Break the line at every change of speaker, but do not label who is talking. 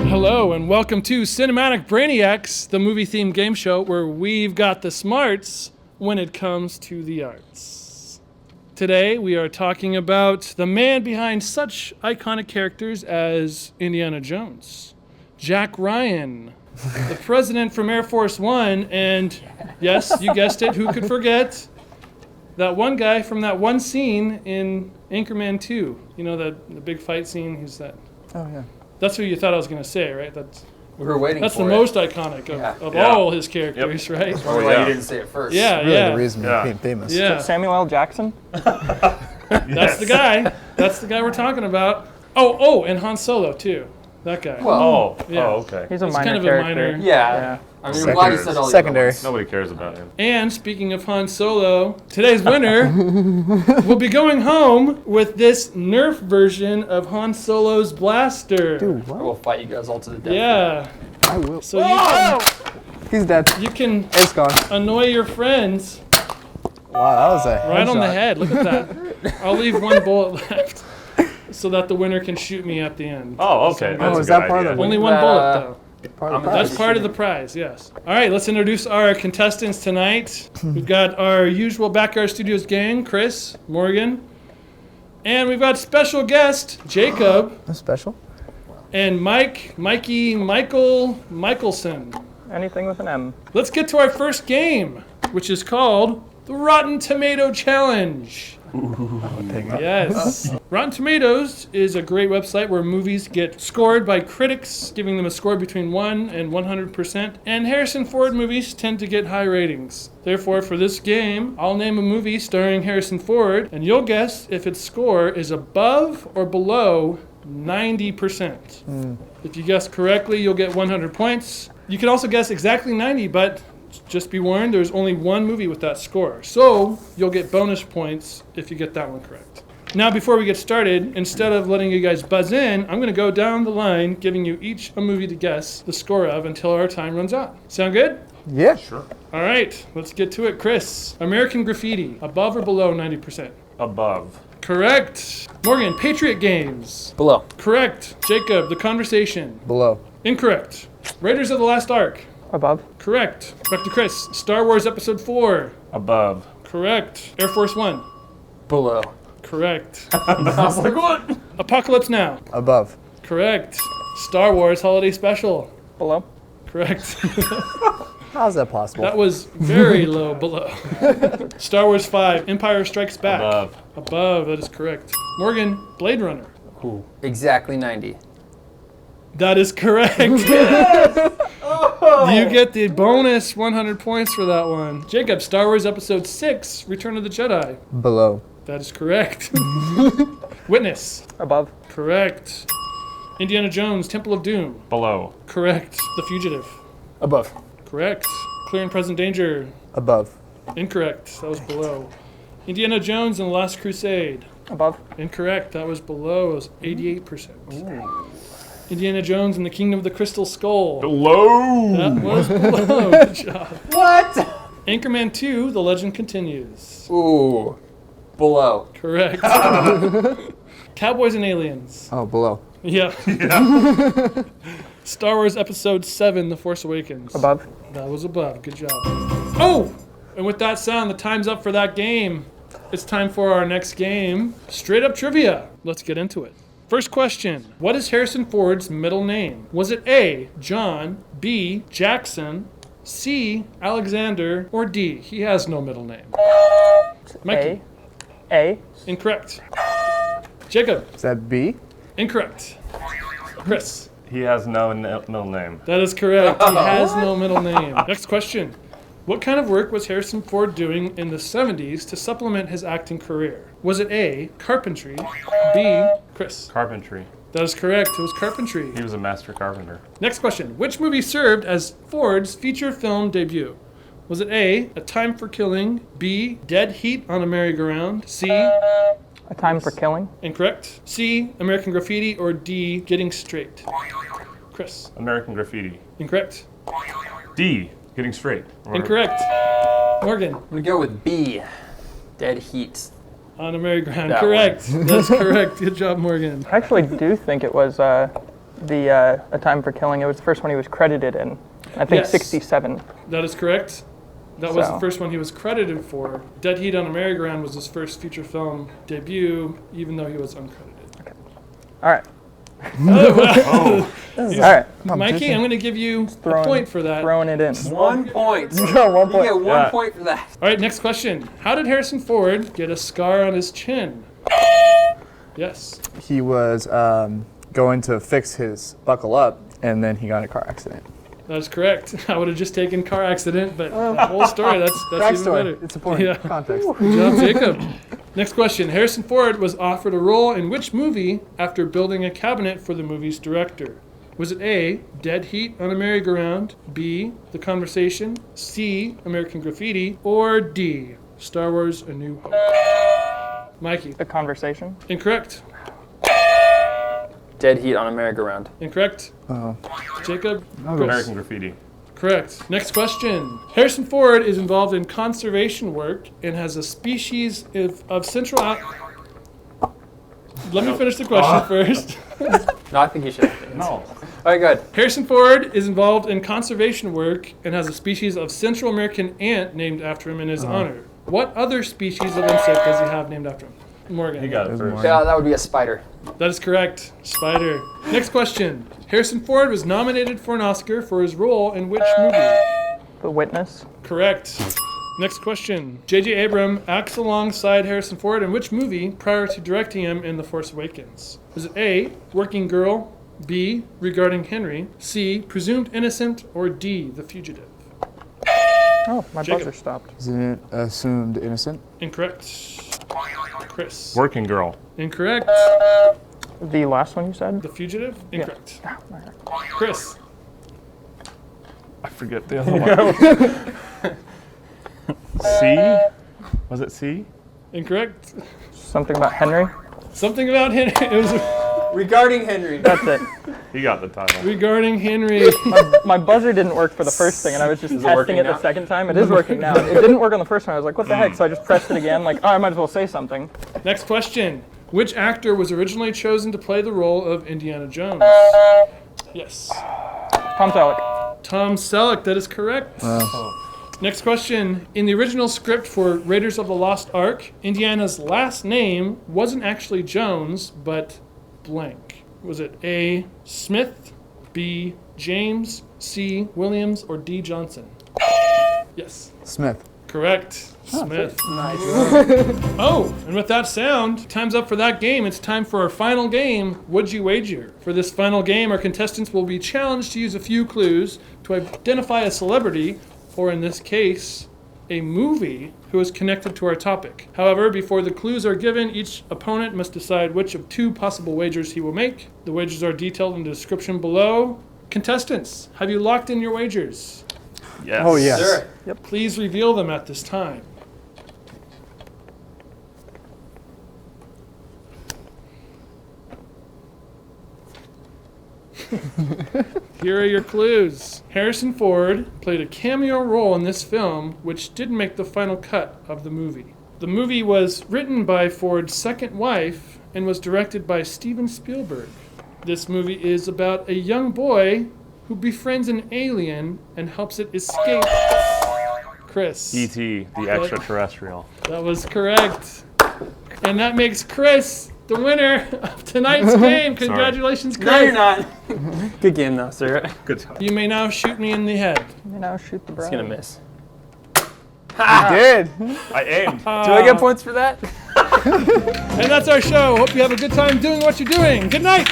Hello and welcome to Cinematic Brainiacs, the movie-themed game show where we've got the smarts when it comes to the arts. Today we are talking about the man behind such iconic characters as Indiana Jones, Jack Ryan, the president from Air Force One, and yes, you guessed it, who could forget that one guy from that one scene in Anchorman 2. You know, the big fight scene? Who's that?
Oh, yeah.
That's who you thought I was going to say, right?
We were waiting
That's
for
the
it.
most iconic of all his characters, right?
That's probably why you didn't say it first.
Yeah,
Really
yeah.
the reason we became famous.
Yeah.
Samuel L. Jackson?
That's the guy. That's the guy we're talking about. Oh, and Han Solo, too. That guy.
Well,
Yeah.
okay.
He's a
It's
minor
kind of
character.
a minor.
yeah. I mean, I'm glad you said all the
Secondary.
other ones.
Nobody cares about him.
And speaking of Han Solo, today's winner will be going home with this Nerf version of Han Solo's blaster.
Dude,
I
what?
will fight you guys all to the death.
Yeah.
I will.
So
He's dead.
you can
It's gone.
annoy your friends
Wow, that was a
right on the
headshot.
head. Look at that. I'll leave one bullet left so that the winner can shoot me at the end.
Oh, okay. That's
Oh,
a
is
good
that part of
idea.
the
Only one bullet, though.
Part of the
That's
prize.
part of the prize, yes. All right, let's introduce our contestants tonight. We've got our usual Backyard Studios gang, Chris, Morgan, and we've got special guest, Jacob,
That's special.
and Michael Michelson.
Anything with an M.
Let's get to our first game, which is called the Rotten Tomato Challenge. Yes. Rotten Tomatoes is a great website where movies get scored by critics, giving them a score between 1 and 100%. And Harrison Ford movies tend to get high ratings. Therefore, for this game, I'll name a movie starring Harrison Ford, and you'll guess if its score is above or below 90%. If you guess correctly, you'll get 100 points. You can also guess exactly 90, but just be warned, there's only one movie with that score. So you'll get bonus points if you get that one correct. Now, before we get started, instead of letting you guys buzz in, I'm going to go down the line, giving you each a movie to guess the score of until our time runs out. Sound good?
Yeah.
Sure.
All right, let's get to it. Chris, American Graffiti, above or below 90%?
Above.
Correct. Morgan, Patriot Games.
Below.
Correct. Jacob, The Conversation.
Below.
Incorrect. Raiders of the Lost Ark.
Above.
Correct. Back to Chris. Star Wars Episode 4.
Above.
Correct. Air Force One.
Below.
Correct.
I was like, what?
Apocalypse Now.
Above.
Correct. Star Wars Holiday Special.
Below.
Correct.
How's that possible?
That was very low below. Star Wars 5. Empire Strikes Back.
Above.
Above. That is correct. Morgan, Blade Runner.
Exactly 90.
That is correct. You get the bonus 100 points for that one. Jacob, Star Wars Episode 6, Return of the Jedi.
Below.
That is correct. Witness.
Above.
Correct. Indiana Jones, Temple of Doom.
Below.
Correct. The Fugitive.
Above.
Correct. Clear and Present Danger.
Above.
Incorrect. That was below. Indiana Jones and the Last Crusade.
Above.
Incorrect. That was below. It was 88%. Indiana Jones and the Kingdom of the Crystal Skull.
Below.
That was below. Good job.
What?
Anchorman 2, The Legend Continues.
Ooh. Below.
Correct. Cowboys and Aliens.
Oh, below.
Yeah. Star Wars Episode 7, The Force Awakens.
Above.
That was above. Good job. Oh! And with that sound, the time's up for that game. It's time for our next game. Straight up trivia. Let's get into it. First question. What is Harrison Ford's middle name? Was it A, John, B, Jackson, C, Alexander, or D, he has no middle name? Mikey.
A.
Incorrect. Jacob.
Is that B?
Incorrect. Chris.
He has no middle name.
That is correct. He has no middle name. Next question. What kind of work was Harrison Ford doing in the 70s to supplement his acting career? Was it A, carpentry, B, Chris?
Carpentry.
That is correct. It was carpentry.
He was a master carpenter.
Next question. Which movie served as Ford's feature film debut? Was it A, A Time for Killing, B, Dead Heat on a Merry-Go-Round, C,
A Time for Killing.
incorrect, C, American Graffiti, or D, Getting Straight? Chris.
American Graffiti.
Incorrect.
D. Getting Straight.
Incorrect. Morgan.
I'm gonna go with B. Dead Heat.
On a merry-go-round.
That
Correct. That's correct. Good job, Morgan.
I actually do think it was The A Time for Killing. It was the first one he was credited in. I think
Yes.
67.
That is correct. That was the
So-
first one he was credited for. Dead Heat on a Merry-Go-Round was his first feature film debut, even though he was uncredited.
All right.
Oh,
All right.
Mikey, I'm going to give you a
Throwing-
point for that. All
Throwing it in.
1 point.
You got 1
You
point.
get one
Yeah.
point for that.
right, next question. How did Harrison Ford get a scar on his chin? Yes.
He was going to fix his buckle up, and then he got in a car accident.
That is correct. I would have just taken car accident, but the whole story, that's even
Backstory.
better.
It's important.
Yeah.
Context.
Good job, Jacob. Next question. Harrison Ford was offered a role in which movie after building a cabinet for the movie's director? Was it A, Dead Heat on a Merry-Go-Round, B, The Conversation, C, American Graffiti, or D, Star Wars A New Hope? Mikey.
The Conversation.
Incorrect.
Dead Heat on a Merry-Go-Round.
Incorrect.
Oh.
Jacob.
American Graffiti.
Correct. Next question. Harrison Ford is involved in conservation work and has a species of central... Let me finish the question first.
No, I think you should.
No.
All right, good.
Harrison Ford is involved in conservation work and has a species of Central American ant named after him in his honor. What other species of insect does he have named after him? Morgan.
He got it
There's
first.
more.
Yeah, that would be a spider.
That is correct. Spider. Next question. Harrison Ford was nominated for an Oscar for his role in which movie?
The Witness.
Correct. Next question. J.J. Abrams acts alongside Harrison Ford in which movie prior to directing him in The Force Awakens? Was it A, Working Girl, B, Regarding Henry, C, Presumed Innocent, or D, The Fugitive?
Oh, my
Jacob.
buzzer stopped.
Isn't it assumed innocent?
Incorrect. Chris.
Working Girl.
Incorrect.
The last one you said?
The Fugitive? Incorrect.
Ah, all right.
Chris.
I forget the other one. C? Was it C?
Incorrect.
Something about Henry?
Something about Henry. It was
Regarding Henry.
That's it.
He got the title.
regarding Henry.
My buzzer didn't work for the first thing, and I was just
Is it
testing
working
it
now?
the second time. It is working now. It didn't work on the first time. I was like, what the heck? So I just pressed it again, like, oh, I might as well say something.
Next question. Which actor was originally chosen to play the role of Indiana Jones? Yes.
Tom Selleck.
Tom Selleck, that is correct. Next question. In the original script for Raiders of the Lost Ark, Indiana's last name wasn't actually Jones, but blank. Was it A, Smith, B, James, C, Williams, or D, Johnson? Yes.
Smith.
Correct. Smith.
Nice.
Oh, and with that sound, time's up for that game. It's time for our final game, Would You Wager? For this final game, our contestants will be challenged to use a few clues to identify a celebrity, or in this case, a movie who is connected to our topic. However, before the clues are given, each opponent must decide which of two possible wagers he will make. The wagers are detailed in the description below. Contestants, have you locked in your wagers?
Yes.
Oh, yes.
Sure.
Please reveal them at this time. Here are your clues. Harrison Ford played a cameo role in this film, which didn't make the final cut of the movie. The movie was written by Ford's second wife and was directed by Steven Spielberg. This movie is about a young boy who befriends an alien and helps it escape. Chris.
E.T., the extraterrestrial.
That was correct. And that makes Chris the winner of tonight's game. Congratulations, Chris.
No, you're not. Good game, though, sir.
Good job.
You may now shoot me in the head.
You now shoot the
It's
bride.
gonna miss.
You did.
I aimed.
Do I get points for that?
And that's our show. Hope you have a good time doing what you're doing. Good night.